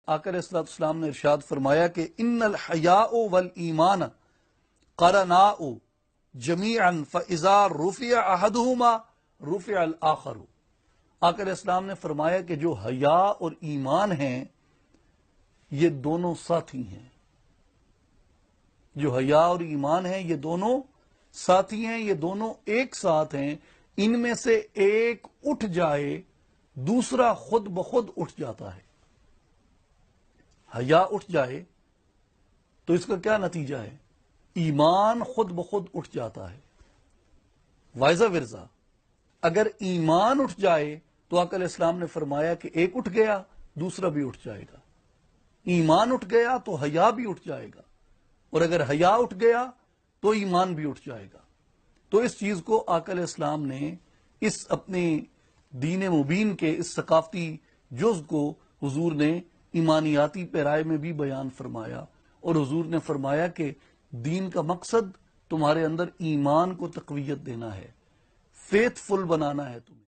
آقا علیہ الصلوۃ والسلام نے ارشاد فرمایا کہ ان الحیاء والایمان قرناء جمیعا فاذا رفع احدهما رفع الاخر۔ آقا علیہ السلام نے فرمایا کہ جو حیا اور ایمان ہیں یہ دونوں ساتھی ہیں۔ جو حیا اور ایمان ہیں یہ دونوں ساتھی ہیں، یہ دونوں ایک ساتھ ہیں۔ ان میں سے ایک اٹھ جائے دوسرا خود بخود اٹھ جاتا ہے۔ حیا اٹھ جائے تو اس کا کیا نتیجہ ہے؟ ایمان خود بخود اٹھ جاتا ہے۔ وائزا ورزا اگر ایمان اٹھ جائے تو آقا علیہ السلام نے فرمایا کہ ایک اٹھ گیا دوسرا بھی اٹھ جائے گا۔ ایمان اٹھ گیا تو حیا بھی اٹھ جائے گا، اور اگر حیا اٹھ گیا تو ایمان بھی اٹھ جائے گا۔ تو اس چیز کو آقا علیہ السلام نے اس اپنے دین مبین کے اس ثقافتی جز کو حضور نے ایمانیاتی پیرائے میں بھی بیان فرمایا، اور حضور نے فرمایا کہ دین کا مقصد تمہارے اندر ایمان کو تقویت دینا ہے، فیتھ فل بنانا ہے تمہیں۔